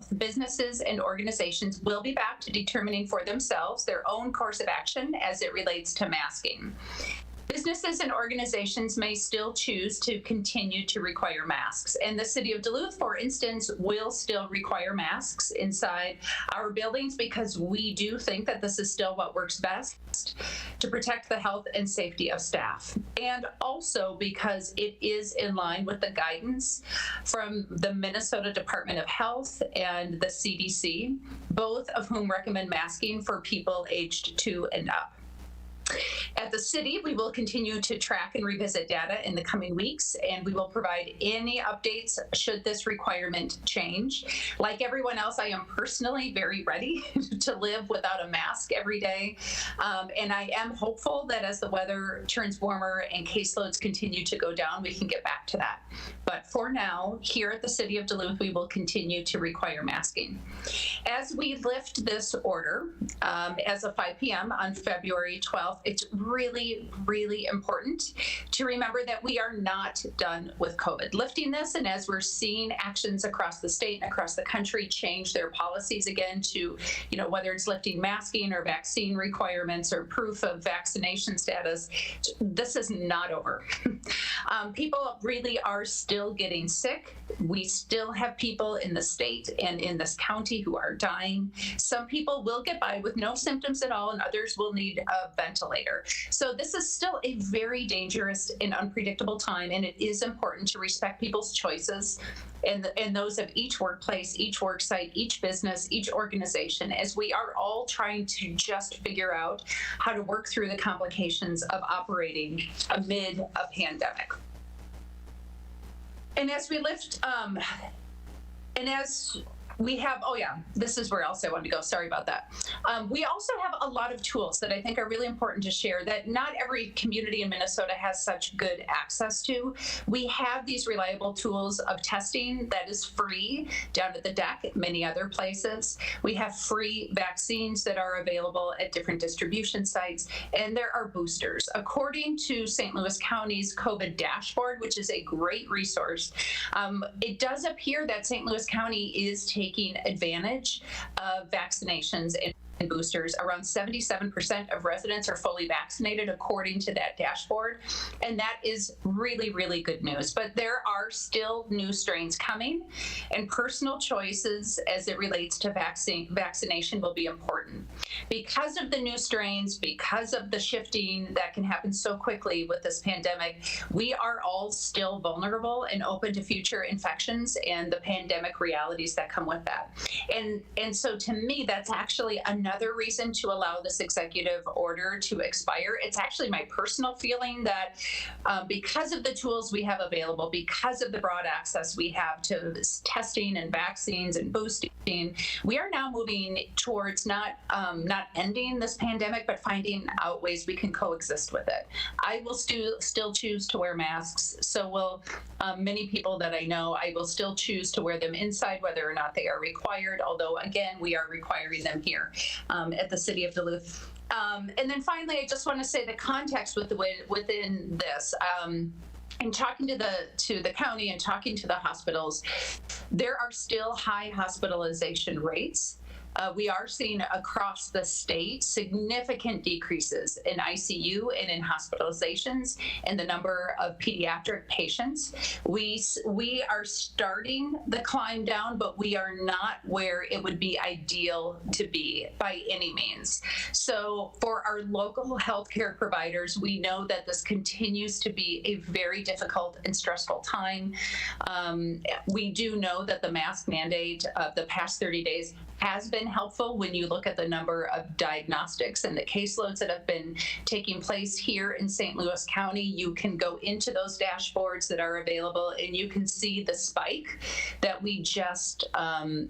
health, businesses and organizations will be back to determining for themselves their own course of action as it relates to masking. Businesses and organizations may still choose to continue to require masks. And the city of Duluth, for instance, will still require masks inside our buildings because we do think that this is still what works best to protect the health and safety of staff. And also because it is in line with the guidance from the Minnesota Department of Health and the CDC, both of whom recommend masking for people aged 2 and up. At the city, we will continue to track and revisit data in the coming weeks, and we will provide any updates should this requirement change. Like everyone else, I am personally very ready to live without a mask every day, and I am hopeful that as the weather turns warmer and caseloads continue to go down, we can get back to that. But for now, here at the city of Duluth, we will continue to require masking. As we lift this order, as of 5 p.m. on February 12th, it's really, really important to remember that we are not done with COVID. Lifting this, and as we're seeing actions across the state and across the country change their policies again to, whether it's lifting masking or vaccine requirements or proof of vaccination status, this is not over. People really are still getting sick. We still have people in the state and in this county who are dying. Some people will get by with no symptoms at all, and others will need a ventilator. So this is still a very dangerous and unpredictable time, and it is important to respect people's choices and those of each workplace, each work site, each business, each organization, as we are all trying to just figure out how to work through the complications of operating amid a pandemic. And as we lift, and as we have, this is where else I wanted to go. Sorry about that. We also have a lot of tools that I think are really important to share that not every community in Minnesota has such good access to. We have these reliable tools of testing that is free down at the deck at many other places. We have free vaccines that are available at different distribution sites, and there are boosters. According to St. Louis County's COVID dashboard, which is a great resource, it does appear that St. Louis County is taking advantage of vaccinations and boosters. Around 77% of residents are fully vaccinated according to that dashboard, and that is really, really good news. But there are still new strains coming, and personal choices as it relates to vaccination will be important. Because of the new strains, because of the shifting that can happen so quickly with this pandemic, we are all still vulnerable and open to future infections and the pandemic realities that come with that. And so to me, that's actually another reason to allow this executive order to expire. It's actually my personal feeling that because of the tools we have available, because of the broad access we have to testing and vaccines and boosting, we are now moving towards not ending this pandemic, but finding out ways we can coexist with it. I will still choose to wear masks. So will many people that I know. I will still choose to wear them inside, whether or not they are required, although again, we are requiring them here at the city of Duluth. And then finally, I just want to say the context within this. And talking to the county and talking to the hospitals, there are still high hospitalization rates. We are seeing across the state significant decreases in ICU and in hospitalizations and the number of pediatric patients. We are starting the climb down, but we are not where it would be ideal to be by any means. So for our local healthcare providers, we know that this continues to be a very difficult and stressful time. We do know that the mask mandate of the past 30 days has been helpful when you look at the number of diagnostics and the caseloads that have been taking place here in St. Louis County. You can go into those dashboards that are available and you can see the spike that we just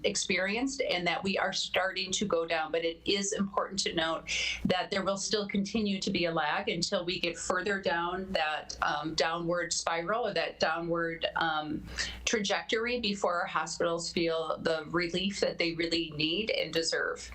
experienced and that we are starting to go down. But it is important to note that there will still continue to be a lag until we get further down that downward spiral or that downward trajectory before our hospitals feel the relief that they really need and deserve.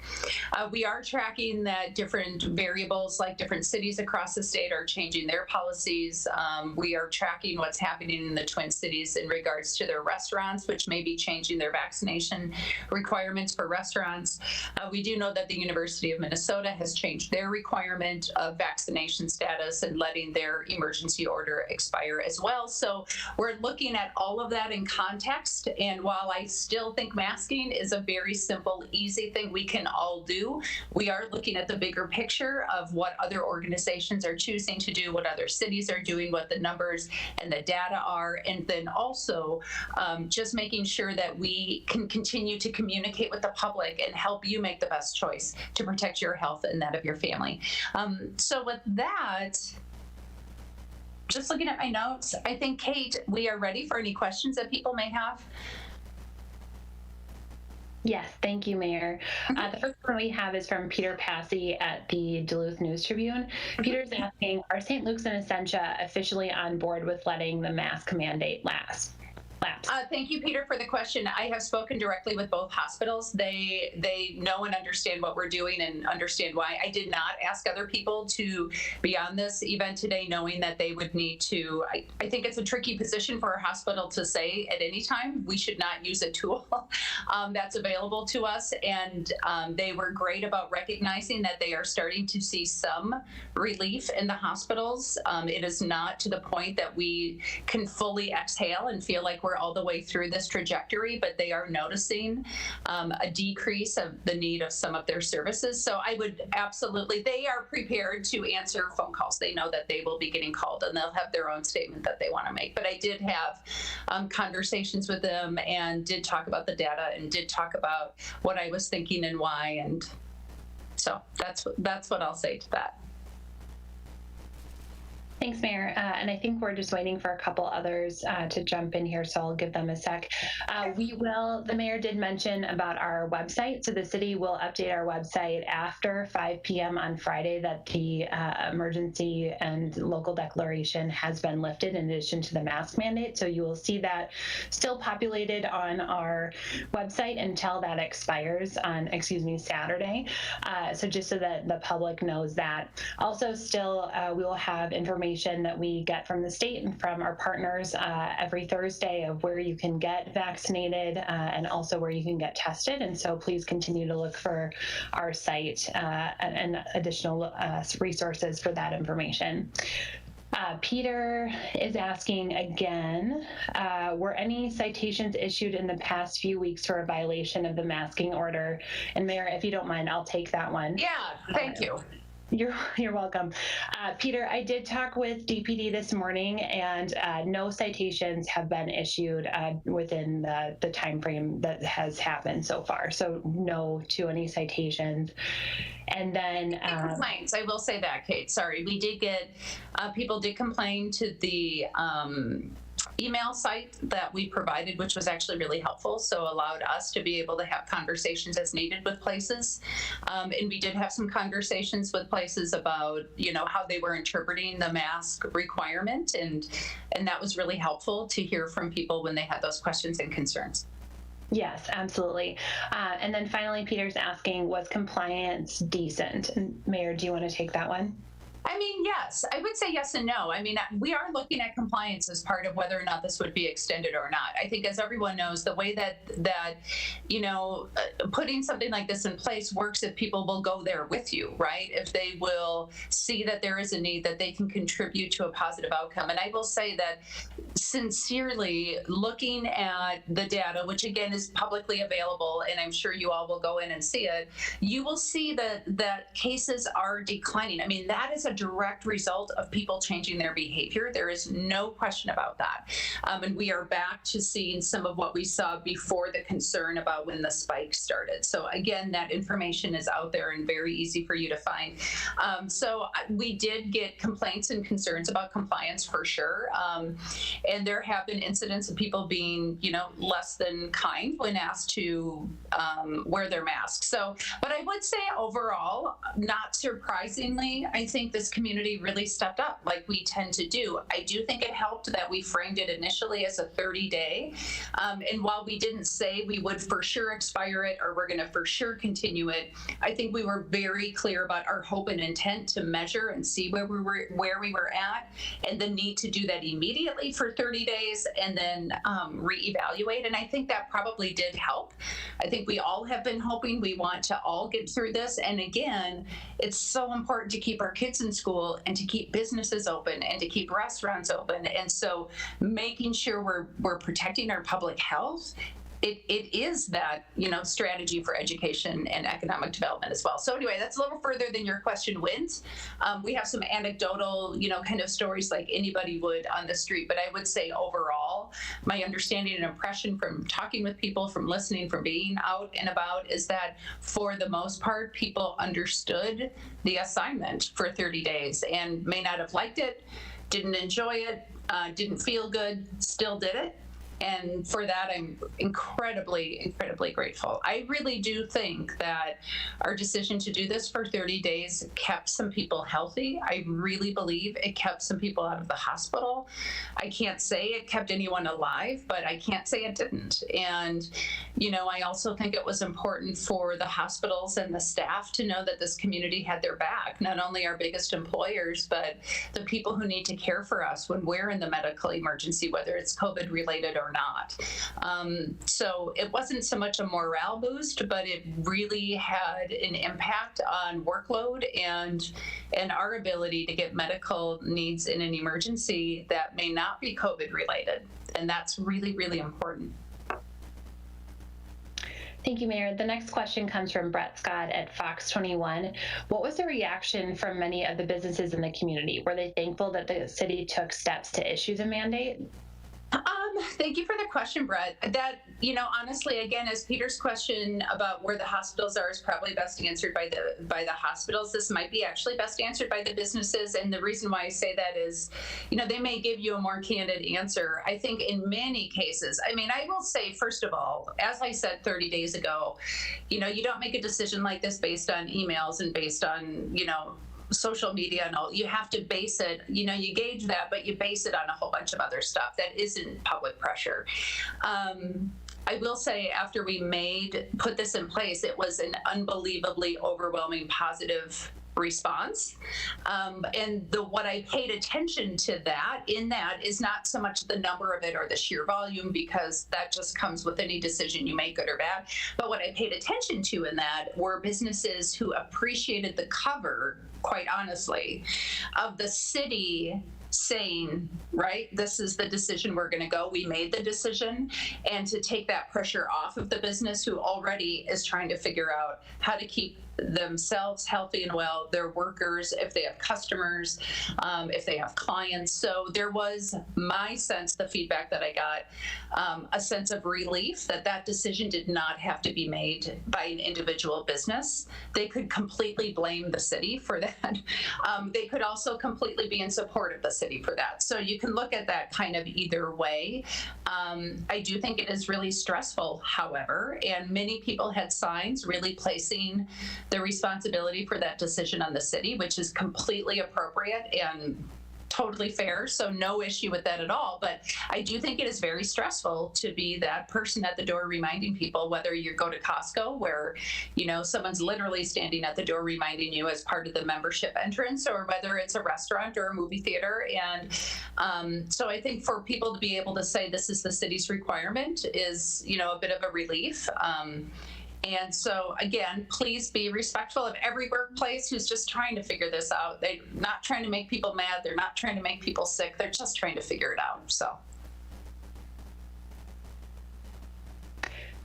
We are tracking that different variables, like different cities across the state are changing their policies. We are tracking what's happening in the Twin Cities in regards to their restaurants, which may be changing their vaccination requirements for restaurants. We do know that the University of Minnesota has changed their requirement of vaccination status and letting their emergency order expire as well. So we're looking at all of that in context. And while I still think masking is a very simple, easy thing we can all do, we are looking at the bigger picture of what other organizations are choosing to do, what other cities are doing, what the numbers and the data are, and then also just making sure that we can continue to communicate with the public and help you make the best choice to protect your health and that of your family. So with that, just looking at my notes, I think, Kate, we are ready for any questions that people may have. Yes, thank you, Mayor. The first one we have is from Peter Passy at the Duluth News Tribune. Peter's asking, are St. Luke's and Essentia officially on board with letting the mask mandate lapse? Thank you, Peter, for the question. I have spoken directly with both hospitals. They know and understand what we're doing and understand why. I did not ask other people to be on this event today, knowing that they would need to. I think it's a tricky position for a hospital to say at any time, we should not use a tool that's available to us. And they were great about recognizing that they are starting to see some relief in the hospitals. It is not to the point that we can fully exhale and feel like we're all the way through this trajectory, but they are noticing a decrease of the need of some of their services. So I would absolutely, they are prepared to answer phone calls. They know that they will be getting called and they'll have their own statement that they want to make. But I did have conversations with them and did talk about the data and did talk about what I was thinking and why. And so that's what I'll say to that. Thanks, Mayor. And I think we're just waiting for a couple others to jump in here, so I'll give them a sec. The mayor did mention about our website. So the city will update our website after 5 p.m. on Friday that the emergency and local declaration has been lifted in addition to the mask mandate. So you will see that still populated on our website until that expires on, Saturday. So just so that the public knows that. Also still, we will have information that we get from the state and from our partners every Thursday of where you can get vaccinated and also where you can get tested. And so please continue to look for our site and additional resources for that information. Peter is asking again, were any citations issued in the past few weeks for a violation of the masking order? And Mayor, if you don't mind, I'll take that one. Yeah, thank you. You're welcome. Peter, I did talk with DPD this morning, and no citations have been issued within the time frame that has happened so far. So no to any citations. And then complaints. I will say that, Kate. Sorry, we did get people did complain to the email site that we provided, which was actually really helpful. So allowed us to be able to have conversations as needed with places. And we did have some conversations with places about, how they were interpreting the mask requirement. And that was really helpful to hear from people when they had those questions and concerns. Yes, absolutely. And then finally, Peter's asking, was compliance decent? And Mayor, do you want to take that one? I mean, yes, I would say yes and no. I mean, we are looking at compliance as part of whether or not this would be extended or not. I think, as everyone knows, the way that putting something like this in place works if people will go there with you, right? If they will see that there is a need, that they can contribute to a positive outcome. And I will say that sincerely, looking at the data, which again is publicly available, and I'm sure you all will go in and see it, you will see that cases are declining. I mean, that is a direct result of people changing their behavior. There is no question about that. And we are back to seeing some of what we saw before the concern about when the spike started. So again, that information is out there and very easy for you to find. So we did get complaints and concerns about compliance for sure. And there have been incidents of people being, less than kind when asked to wear their masks. So, but I would say overall, not surprisingly, I think the this community really stepped up like we tend to do. I do think it helped that we framed it initially as a 30-day. And while we didn't say we would for sure expire it or we're going to for sure continue it, I think we were very clear about our hope and intent to measure and see where we were at, and the need to do that immediately for 30 days and then reevaluate. And I think that probably did help. I think we all have been hoping. We want to all get through this. And again, it's so important to keep our kids in school and to keep businesses open and to keep restaurants open. And so making sure we're protecting our public health, it is that, strategy for education and economic development as well. So anyway, that's a little further than your question went. We have some anecdotal, kind of stories like anybody would on the street, but I would say overall, my understanding and impression from talking with people, from listening, from being out and about is that for the most part, people understood the assignment for 30 days and may not have liked it, didn't enjoy it, didn't feel good, still did it. And for that, I'm incredibly, incredibly grateful. I really do think that our decision to do this for 30 days kept some people healthy. I really believe it kept some people out of the hospital. I can't say it kept anyone alive, but I can't say it didn't. And, I also think it was important for the hospitals and the staff to know that this community had their back, not only our biggest employers, but the people who need to care for us when we're in the medical emergency, whether it's COVID related or not. So it wasn't so much a morale boost, but it really had an impact on workload and our ability to get medical needs in an emergency that may not be COVID related. And that's really, really important. Thank you, Mayor. The next question comes from Brett Scott at Fox 21. What was the reaction from many of the businesses in the community? Were they thankful that the city took steps to issue the mandate? Thank you for the question, Brett. That, honestly, again, as Peter's question about where the hospitals are is probably best answered by the hospitals. This might be actually best answered by the businesses. And the reason why I say that is, they may give you a more candid answer. I think in many cases, I will say, first of all, as I said 30 days ago, you don't make a decision like this based on emails and based on, social media and all. You have to base it, you gauge that, but you base it on a whole bunch of other stuff that isn't public pressure. I will say after we put this in place, it was an unbelievably overwhelming positive response. And what I paid attention to in that is not so much the number of it or the sheer volume, because that just comes with any decision you make, good or bad. But what I paid attention to in that were businesses who appreciated the cover, quite honestly, of the city saying, right, this is the decision we're going to go. We made the decision, and to take that pressure off of the business who already is trying to figure out how to keep themselves healthy and well, their workers, if they have customers, if they have clients. So there was, my sense, the feedback that I got, a sense of relief that decision did not have to be made by an individual business. They could completely blame the city for that. They could also completely be in support of the city for that. So you can look at that kind of either way. I do think it is really stressful, however, and many people had signs really placing the responsibility for that decision on the city, which is completely appropriate and totally fair. So no issue with that at all. But I do think it is very stressful to be that person at the door reminding people, whether you go to Costco where, someone's literally standing at the door reminding you as part of the membership entrance, or whether it's a restaurant or a movie theater. And so I think for people to be able to say this is the city's requirement is, a bit of a relief. And so, again, please be respectful of every workplace who's just trying to figure this out. They're not trying to make people mad. They're not trying to make people sick. They're just trying to figure it out. So.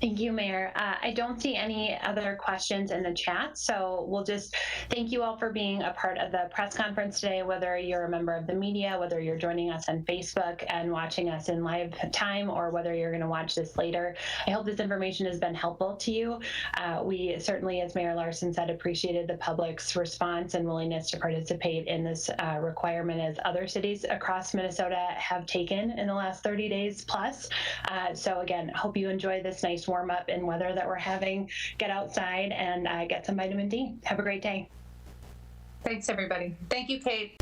Thank you, Mayor. I don't see any other questions in the chat, so we'll just thank you all for being a part of the press conference today, whether you're a member of the media, whether you're joining us on Facebook and watching us in live time, or whether you're going to watch this later. I hope this information has been helpful to you. We certainly, as Mayor Larson said, appreciated the public's response and willingness to participate in this requirement, as other cities across Minnesota have taken in the last 30 days plus. So again, hope you enjoy this nice warm up in weather that we're having. Get outside and get some vitamin D. Have a great day. Thanks, everybody. Thank you, Kate.